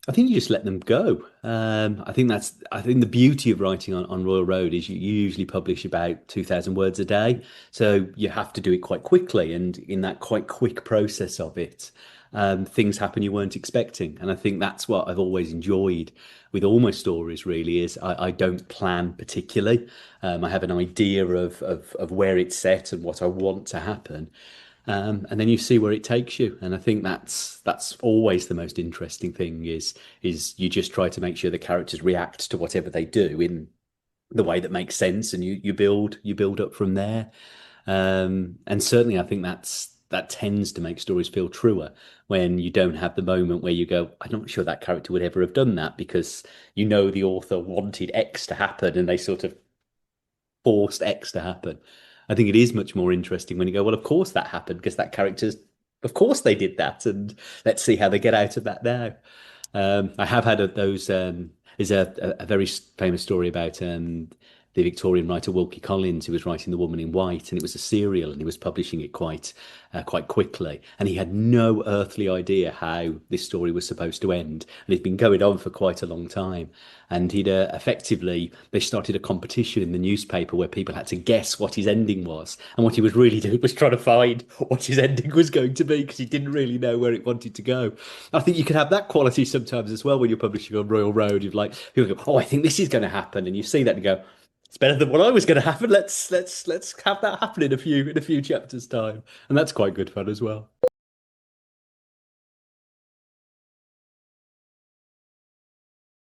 I think you just let them go. I think the beauty of writing on Royal Road is you usually publish about 2,000 words a day. So you have to do it quite quickly. And in that quite quick process of it, things happen you weren't expecting. And I think that's what I've always enjoyed with all my stories really is I don't plan particularly. I have an idea of where it's set and what I want to happen. And then you see where it takes you. And I think that's always the most interesting thing is you just try to make sure the characters react to whatever they do in the way that makes sense, and you build up from there. And certainly, I think that tends to make stories feel truer when you don't have the moment where you go, I'm not sure that character would ever have done that because you know the author wanted X to happen and they sort of forced X to happen. I think it is much more interesting when you go, well, of course that happened because that character's, of course they did that, and let's see how they get out of that now. I have had those. There's a very famous story about the Victorian writer Wilkie Collins, who was writing The Woman in White, and it was a serial, and he was publishing it quite quickly, and he had no earthly idea how this story was supposed to end, and it'd been going on for quite a long time. And he'd effectively they started a competition in the newspaper where people had to guess what his ending was, and what he was really doing was trying to find what his ending was going to be because he didn't really know where it wanted to go. I think you can have that quality sometimes as well when you're publishing on Royal Road. You've like people go, "Oh, I think this is going to happen," and you see that and go, "It's better than what I was going to happen. Let's have that happen in a few chapters time," and that's quite good fun as well.